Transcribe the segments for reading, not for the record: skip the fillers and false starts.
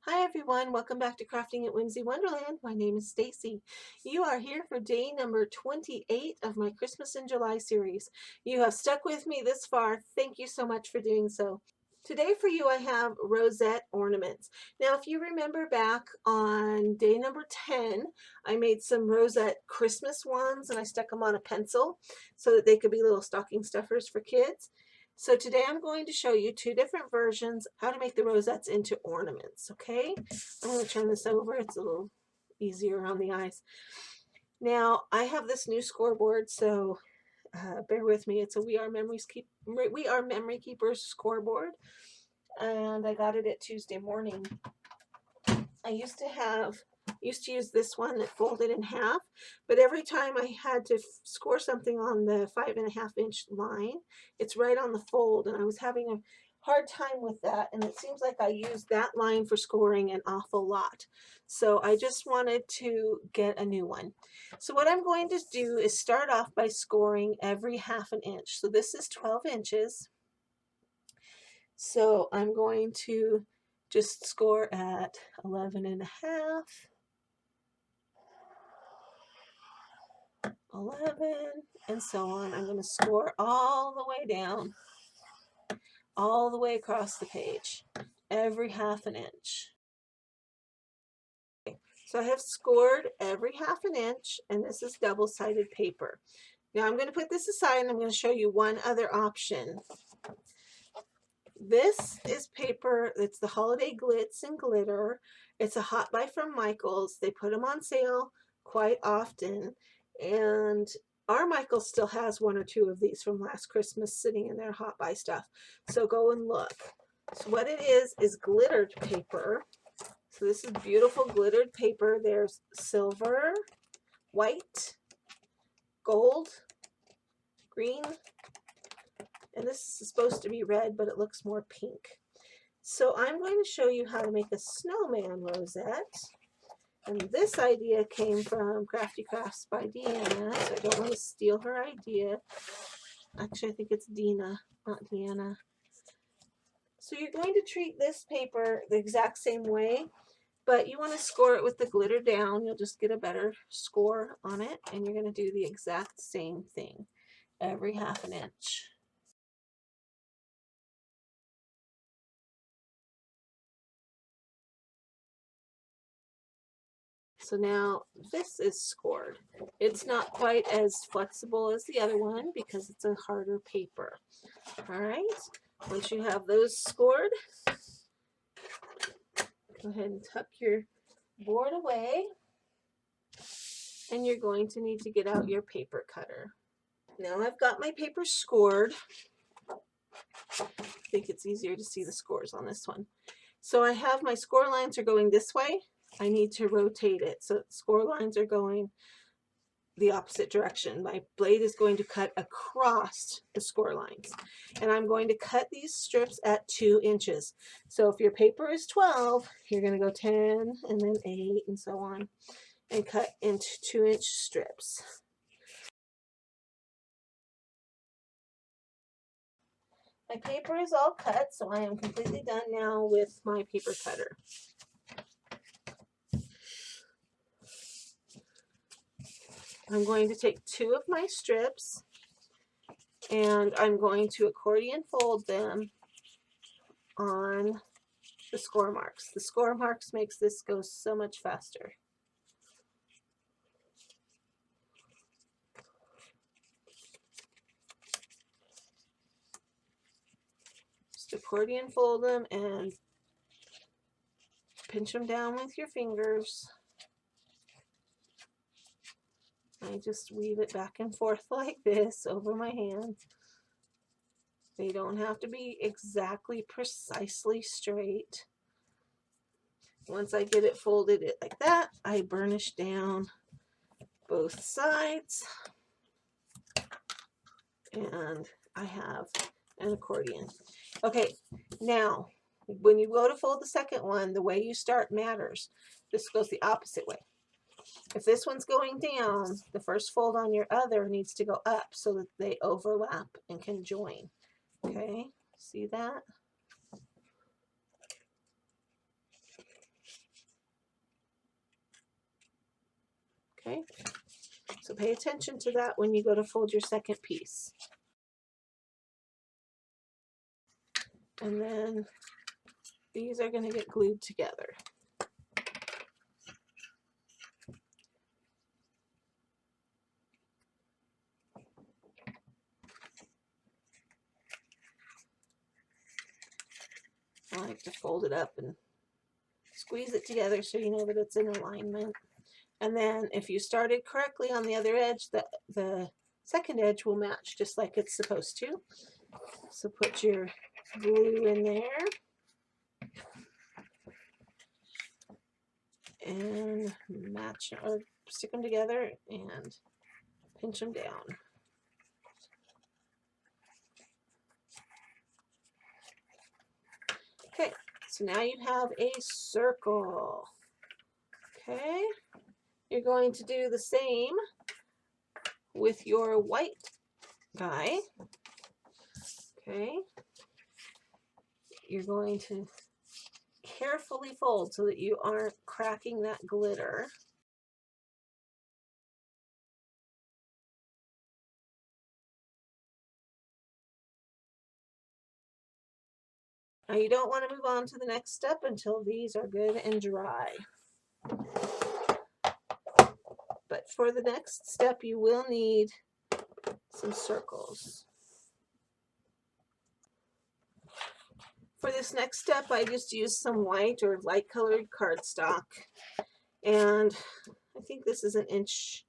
Hi everyone, welcome back to Crafting at Whimsy Wonderland. My name is Stacy. You are here for day number 28 of my Christmas in July series. You have stuck with me this far. Thank you so much for doing so. Today for you I have Rosette ornaments. Now if you remember back on day number 10, I made some Rosette Christmas ones and I stuck them on a pencil so that they could be little stocking stuffers for kids. So today I'm going to show you two different versions how to make the rosettes into ornaments, okay? I'm going to turn this over. It's a little easier on the eyes. Now, I have this new scoreboard, so bear with me. It's a We Are Memory Keepers scoreboard, and I got it at Tuesday morning. I used to use this one that folded in half, but every time I had to score something on the 5.5-inch line, it's right on the fold, and I was having a hard time with that, and it seems like I used that line for scoring an awful lot. So I just wanted to get a new one. So what I'm going to do is start off by scoring every 1/2 inch. So this is 12 inches. So I'm going to just score at 11.5, 11, and so on. I'm going to score all the way down, all the way across the page, every 1/2 inch. So I have scored every 1/2 inch, and this is double-sided paper. Now I'm going to put this aside, and I'm going to show you one other option. This is paper. It's the Holiday Glitz and Glitter. It's a hot buy from Michaels. They put them on sale quite often, and our Michaels still has 1 or 2 of these from last Christmas sitting in their hot buy stuff. So go and look. So what it is glittered paper. So this is beautiful glittered paper. There's silver, white, gold, green, and this is supposed to be red, but it looks more pink. So I'm going to show you how to make a snowman rosette. And this idea came from Crafty Crafts by Deanna, so I don't want to steal her idea. Actually, I think it's Deanna, not Deanna. So you're going to treat this paper the exact same way, but you want to score it with the glitter down. You'll just get a better score on it, and you're going to do the exact same thing every 1/2 inch. So now this is scored. It's not quite as flexible as the other one because it's a harder paper. All right, once you have those scored, go ahead and tuck your board away, and you're going to need to get out your paper cutter. Now I've got my paper scored. I think it's easier to see the scores on this one. So I have my score lines are going this way. I need to rotate it so the score lines are going the opposite direction. My blade is going to cut across the score lines, and I'm going to cut these strips at 2 inches. So if your paper is 12, you're going to go 10 and then 8 and so on, and cut into 2-inch strips. My paper is all cut, so I am completely done now with my paper cutter. I'm going to take 2 of my strips, and I'm going to accordion fold them on the score marks. The score marks makes this go so much faster. Just accordion fold them and pinch them down with your fingers. I just weave it back and forth like this over my hand. They don't have to be exactly precisely straight. Once I get it folded like that, I burnish down both sides, and I have an accordion. Okay, now when you go to fold the second one, the way you start matters. This goes the opposite way. If this one's going down, the first fold on your other needs to go up so that they overlap and can join. Okay, see that? So pay attention to that when you go to fold your second piece. And then these are going to get glued together. I like to fold it up and squeeze it together so you know that it's in alignment. And then if you started correctly on the other edge, the second edge will match just like it's supposed to. So put your glue in there and match or stick them together and pinch them down. Okay, so now you have a circle. Okay, you're going to do the same with your white guy. Okay, you're going to carefully fold so that you aren't cracking that glitter. Now you don't want to move on to the next step until these are good and dry. But for the next step, you will need some circles. For this next step, I just used some white or light colored cardstock. And I think this is an inch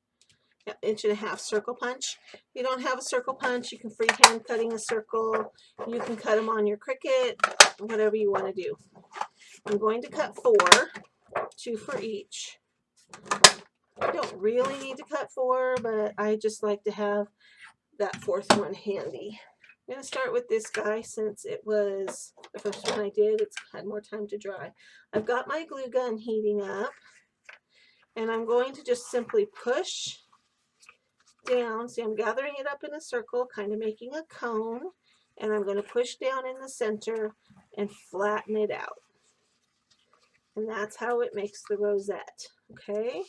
and a half circle punch. If you don't have a circle punch, you can freehand cutting a circle. You can cut them on your Cricut, whatever you want to do. I'm going to cut 4, 2 for each. I don't really need to cut 4, but I just like to have that 4th one handy. I'm going to start with this guy since it was the first one I did. It's had more time to dry. I've got my glue gun heating up, and I'm going to just simply push down. See, I'm gathering it up in a circle, kind of making a cone, and I'm going to push down in the center and flatten it out. And that's how it makes the rosette. Okay,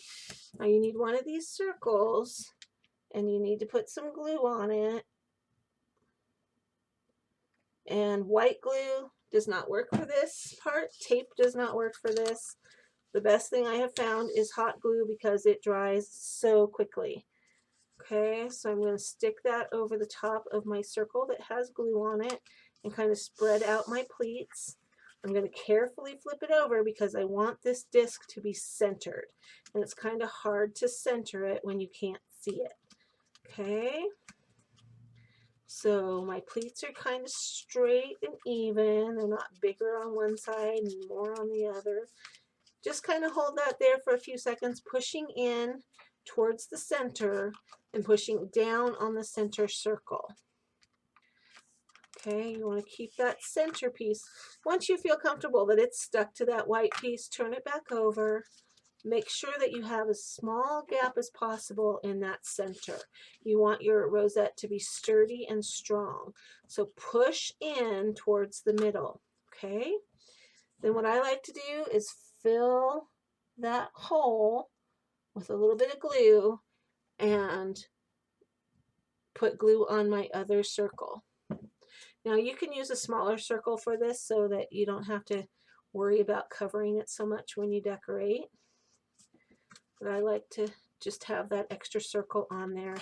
now you need one of these circles, and you need to put some glue on it. And white glue does not work for this part. Tape does not work for this. The best thing I have found is hot glue because it dries so quickly. Okay, so I'm going to stick that over the top of my circle that has glue on it and kind of spread out my pleats. I'm going to carefully flip it over because I want this disc to be centered. And it's kind of hard to center it when you can't see it. Okay, so my pleats are kind of straight and even. They're not bigger on one side and more on the other. Just kind of hold that there for a few seconds, pushing in towards the center and pushing down on the center circle. Okay, you want to keep that center piece. Once you feel comfortable that it's stuck to that white piece, turn it back over. Make sure that you have as small gap as possible in that center. You want your rosette to be sturdy and strong. So push in towards the middle. Okay, then what I like to do is fill that hole with a little bit of glue and put glue on my other circle. Now you can use a smaller circle for this so that you don't have to worry about covering it so much when you decorate. But I like to just have that extra circle on there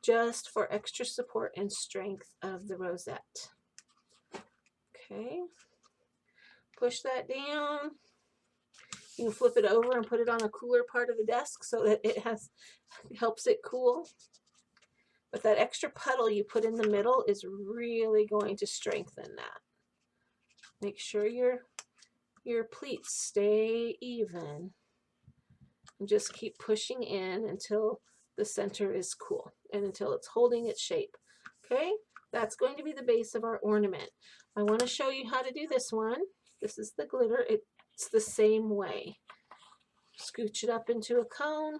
just for extra support and strength of the rosette. Okay, push that down. You can flip it over and put it on a cooler part of the desk so that it helps it cool. But that extra puddle you put in the middle is really going to strengthen that. Make sure your pleats stay even. And just keep pushing in until the center is cool and until it's holding its shape. Okay, that's going to be the base of our ornament. I want to show you how to do this one. This is the glitter. It's the same way. Scooch it up into a cone,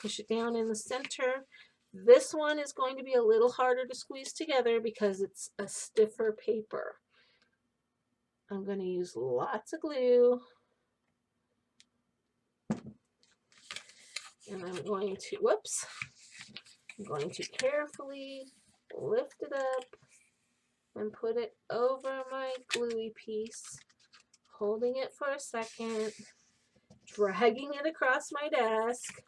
push it down in the center. This one is going to be a little harder to squeeze together because it's a stiffer paper. I'm going to use lots of glue. And I'm going to, whoops, I'm going to carefully lift it up and put it over my gluey piece, holding it for a second, dragging it across my desk,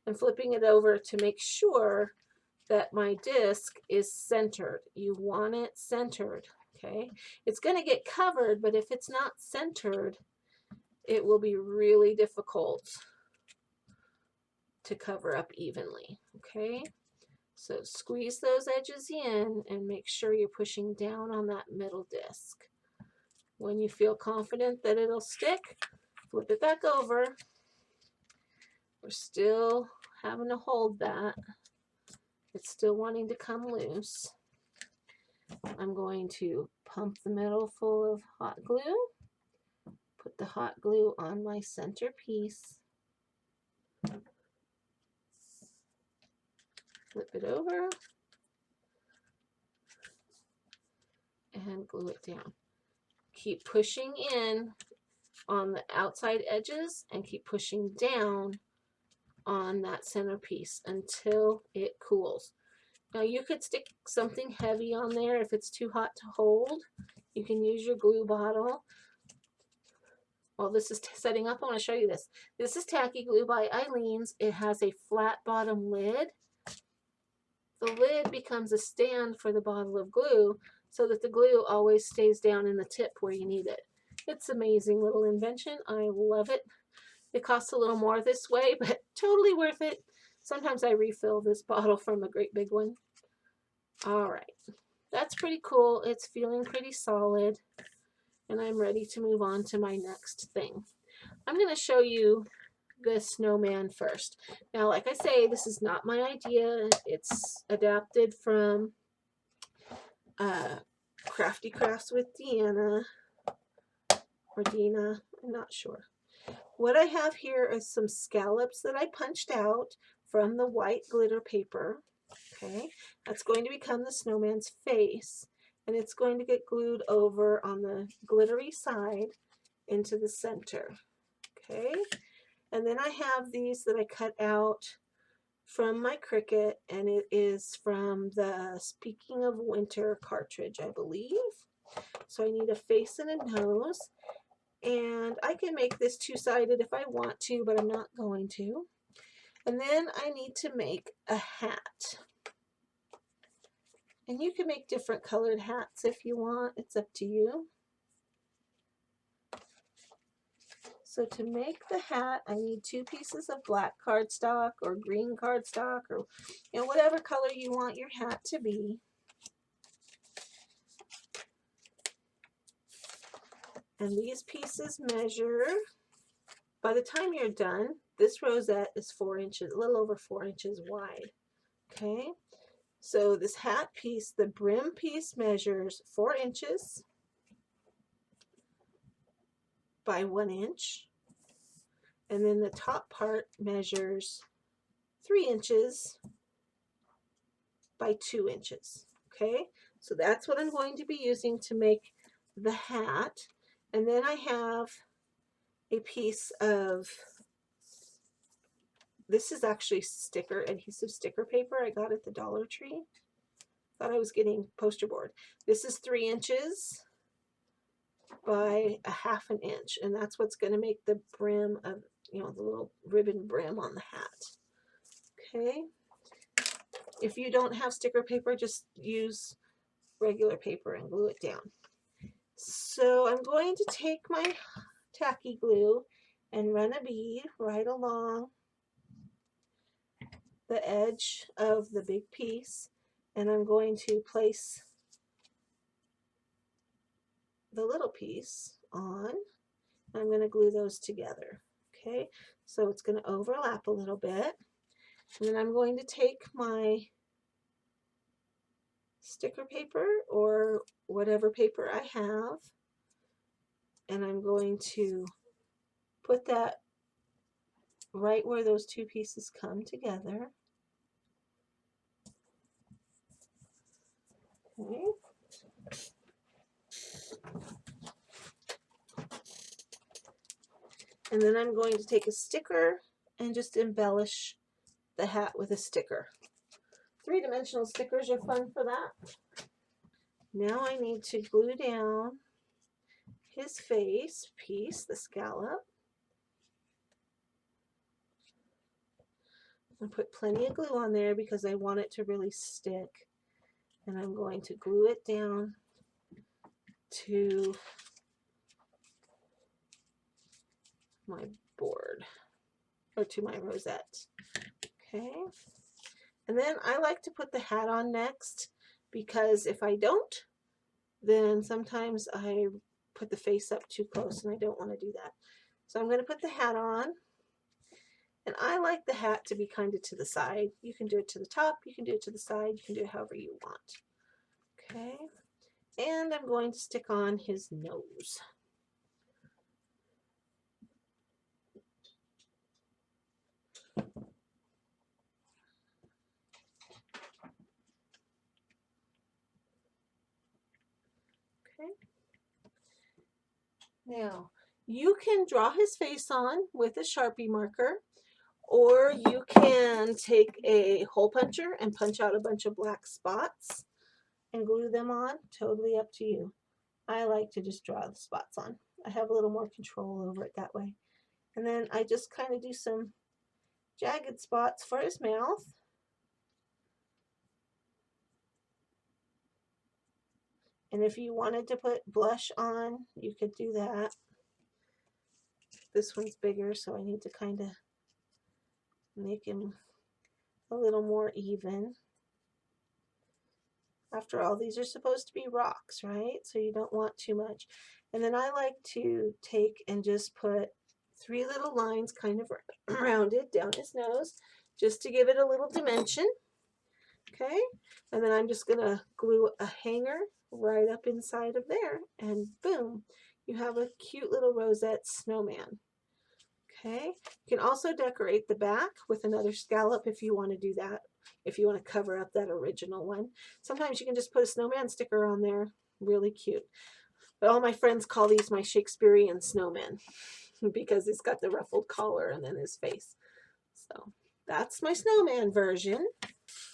and flipping it over to make sure that my disc is centered. You want it centered, okay? It's going to get covered, but if it's not centered, it will be really difficult to cover up evenly, okay? So squeeze those edges in and make sure you're pushing down on that middle disc. When you feel confident that it'll stick, flip it back over. We're still having to hold that. It's still wanting to come loose. I'm going to pump the middle full of hot glue. Put the hot glue on my center piece. Flip it over. And glue it down. Keep pushing in on the outside edges and keep pushing down on that center piece until it cools. Now you could stick something heavy on there if it's too hot to hold. You can use your glue bottle. While this is setting up, I want to show you this. This is Tacky Glue by Eileen's. It has a flat bottom lid. The lid becomes a stand for the bottle of glue so that the glue always stays down in the tip where you need it. It's an amazing little invention. I love it. It costs a little more this way, but totally worth it. Sometimes I refill this bottle from a great big one. All right, that's pretty cool. It's feeling pretty solid, and I'm ready to move on to my next thing. I'm going to show you the snowman first. Now, like I say, this is not my idea. It's adapted from Crafty Crafts with Deanna, or Deanna, I'm not sure. What I have here is some scallops that I punched out from the white glitter paper. Okay, that's going to become the snowman's face, and it's going to get glued over on the glittery side into the center. Okay, and then I have these that I cut out from my Cricut, and it is from the Speaking of Winter cartridge, I believe. So I need a face and a nose, and I can make this two-sided if I want to, but I'm not going to. And then I need to make a hat. And you can make different colored hats if you want. It's up to you. So to make the hat, I need 2 pieces of black cardstock or green cardstock, or whatever color you want your hat to be. And these pieces measure, by the time you're done, this rosette is 4 inches, a little over 4 inches wide. Okay, so this hat piece, the brim piece measures 4 inches by 1 inch, and then the top part measures 3 inches by 2 inches. Okay, so that's what I'm going to be using to make the hat. And then I have a piece of, this is actually adhesive sticker paper I got at the Dollar Tree. Thought I was getting poster board. This is 3 inches by a 1/2 inch, and that's what's going to make the brim of, the little ribbon brim on the hat. Okay, if you don't have sticker paper, just use regular paper and glue it down. So I'm going to take my tacky glue and run a bead right along the edge of the big piece, and I'm going to place the little piece on. I'm going to glue those together. Okay, so it's going to overlap a little bit, and then I'm going to take my sticker paper or whatever paper I have, and I'm going to put that right where those 2 pieces come together. Okay. And then I'm going to take a sticker and just embellish the hat with a sticker. Three-dimensional stickers are fun for that. Now I need to glue down his face piece, the scallop. I put plenty of glue on there because I want it to really stick. And I'm going to glue it down to my board, or to my rosette. Okay. And then I like to put the hat on next, because if I don't, then sometimes I put the face up too close and I don't want to do that. So I'm going to put the hat on, and I like the hat to be kind of to the side. You can do it to the top, you can do it to the side, you can do it however you want. Okay, and I'm going to stick on his nose. Okay. Now, you can draw his face on with a Sharpie marker, or you can take a hole puncher and punch out a bunch of black spots and glue them on. Totally up to you. I like to just draw the spots on. I have a little more control over it that way. And then I just kind of do some jagged spots for his mouth. And if you wanted to put blush on, you could do that. This one's bigger, so I need to kind of make him a little more even. After all, these are supposed to be rocks, right? So you don't want too much. And then I like to take and just put 3 little lines kind of rounded down his nose, just to give it a little dimension. Okay, and then I'm just going to glue a hanger right up inside of there, and boom, you have a cute little rosette snowman. Okay, you can also decorate the back with another scallop if you want to do that, if you want to cover up that original one. Sometimes you can just put a snowman sticker on there, really cute. But all my friends call these my Shakespearean snowmen because it's got the ruffled collar and then his face. So that's my snowman version.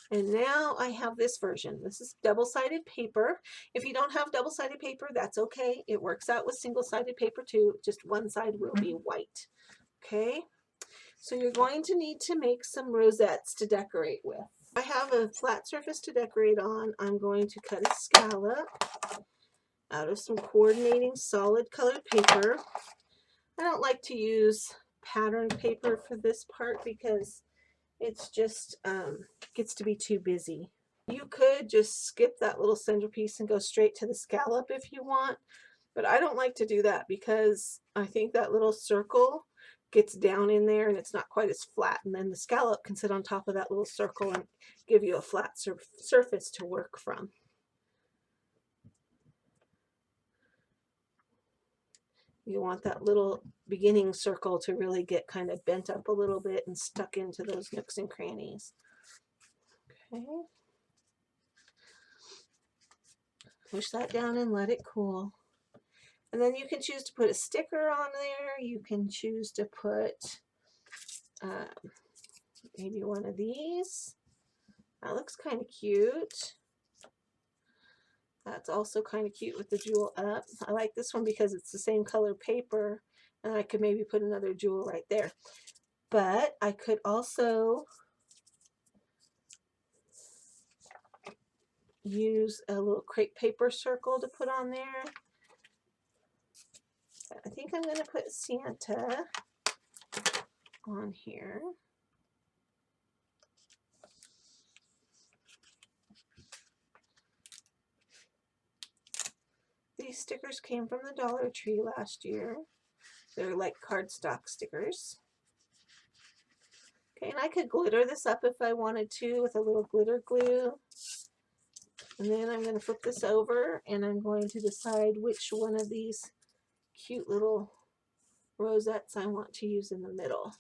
And now I have this version. This is double-sided paper. If you don't have double-sided paper, that's okay. It works out with single-sided paper too. Just one side will be white. Okay, so you're going to need to make some rosettes to decorate with. I have a flat surface to decorate on. I'm going to cut a scallop out of some coordinating solid colored paper. I don't like to use patterned paper for this part because it's just gets to be too busy. You could just skip that little centerpiece and go straight to the scallop if you want, but I don't like to do that because I think that little circle gets down in there and it's not quite as flat, and then the scallop can sit on top of that little circle and give you a flat surface to work from. You want that little beginning circle to really get kind of bent up a little bit and stuck into those nooks and crannies. Okay. Push that down and let it cool. And then you can choose to put a sticker on there. You can choose to put maybe one of these. That looks kind of cute. That's also kind of cute with the jewel up. I like this one because it's the same color paper, and I could maybe put another jewel right there. But I could also use a little crepe paper circle to put on there. I think I'm going to put Santa on here. These stickers came from the Dollar Tree last year. They're like cardstock stickers. Okay, and I could glitter this up if I wanted to with a little glitter glue. And then I'm going to flip this over and I'm going to decide which one of these cute little rosettes I want to use in the middle.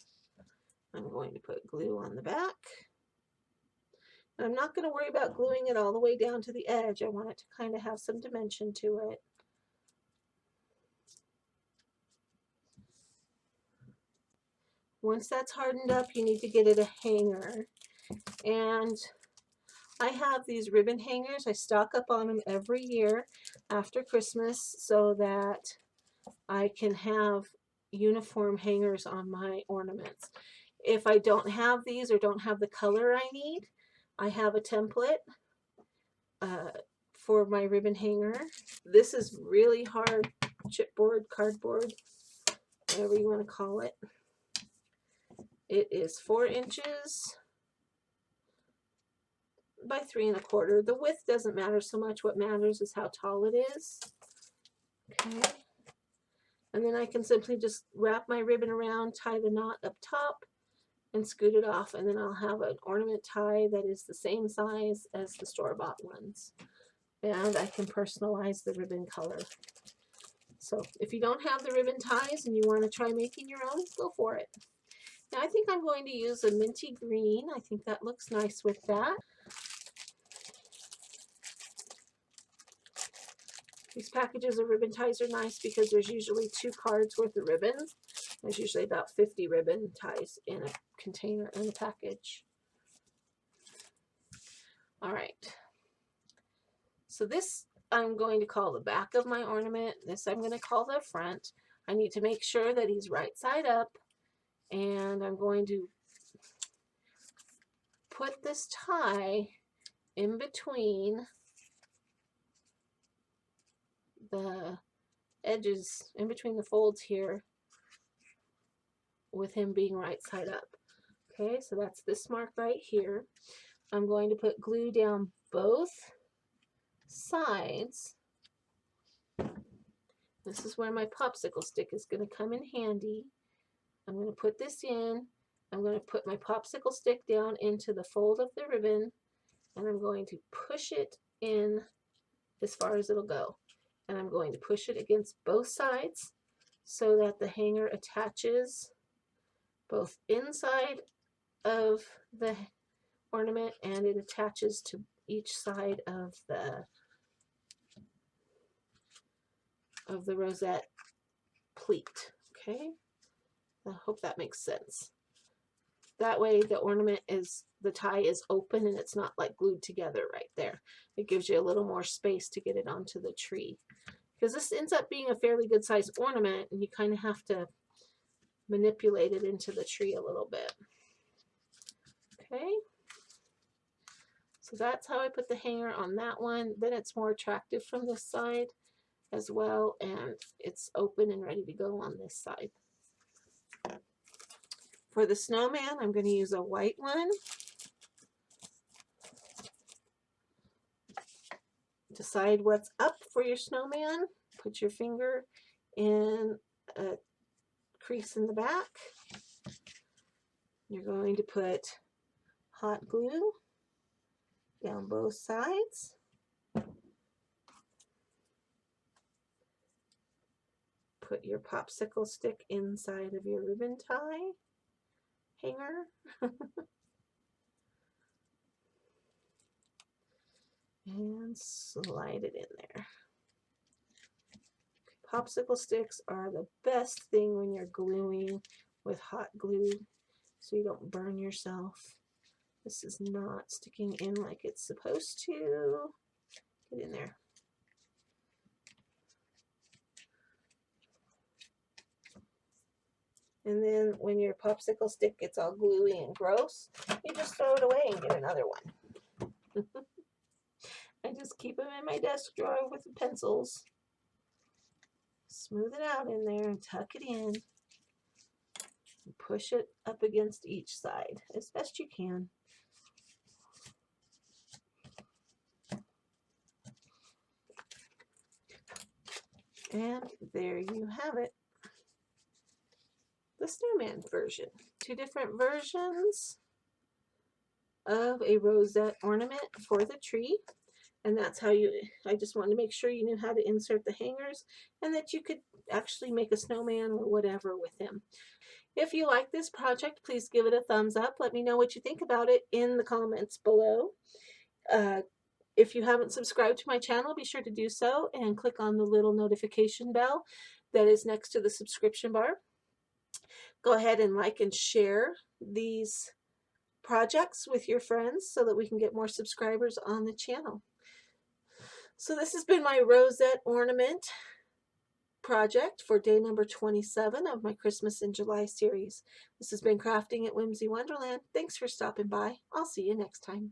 I'm going to put glue on the back. And I'm not going to worry about gluing it all the way down to the edge. I want it to kind of have some dimension to it. Once that's hardened up, you need to get it a hanger. And I have these ribbon hangers. I stock up on them every year after Christmas so that I can have uniform hangers on my ornaments. If I don't have these or don't have the color I need, I have a template uh, for my ribbon hanger. This is really hard chipboard, cardboard, whatever you want to call it. It is 4 inches by 3 1/4. The width doesn't matter so much. What matters is how tall it is. Okay. And then I can simply just wrap my ribbon around, tie the knot up top, and scoot it off, and then I'll have an ornament tie that is the same size as the store-bought ones. And I can personalize the ribbon color. So if you don't have the ribbon ties and you want to try making your own, go for it. Now I think I'm going to use a minty green. I think that looks nice with that. These packages of ribbon ties are nice because there's usually 2 cards worth of ribbon. There's usually about 50 ribbon ties in a container, in a package. All right. So this I'm going to call the back of my ornament. This I'm going to call the front. I need to make sure that he's right side up. And I'm going to put this tie in between the edges, in between the folds here, with him being right side up. Okay, so that's this mark right here. I'm going to put glue down both sides. This is where my popsicle stick is going to come in handy. I'm going to put this in. I'm going to put my popsicle stick down into the fold of the ribbon, and I'm going to push it in as far as it'll go. And I'm going to push it against both sides so that the hanger attaches both inside of the ornament and it attaches to each side of the rosette pleat. Okay, I hope that makes sense. That way the ornament is, the tie is open and it's not like glued together right there. It gives you a little more space to get it onto the tree, because this ends up being a fairly good sized ornament and you kind of have to manipulate it into the tree a little bit. Okay, so that's how I put the hanger on that one. Then it's more attractive from this side as well, and it's open and ready to go on this side. For the snowman, I'm going to use a white one. Decide what's up for your snowman. Put your finger in a crease in the back. You're going to put hot glue down both sides. Put your popsicle stick inside of your ribbon tie hanger. And slide it in there. Popsicle sticks are the best thing when you're gluing with hot glue so you don't burn yourself. This is not sticking in like it's supposed to. Get in there. And then when your popsicle stick gets all gluey and gross, you just throw it away and get another one. I just keep them in my desk drawer with the pencils. Smooth it out in there and tuck it in. And push it up against each side as best you can. And there you have it. The snowman version. 2 different versions of a rosette ornament for the tree. And that's how I just wanted to make sure you knew how to insert the hangers and that you could actually make a snowman or whatever with him. If you like this project, please give it a thumbs up. Let me know what you think about it in the comments below. If you haven't subscribed to my channel, be sure to do so and click on the little notification bell that is next to the subscription bar. Go ahead and like and share these projects with your friends so that we can get more subscribers on the channel. So this has been my Rosette ornament project for day number 27 of my Christmas in July series. This has been Crafting at Whimsy Wonderland. Thanks for stopping by. I'll see you next time.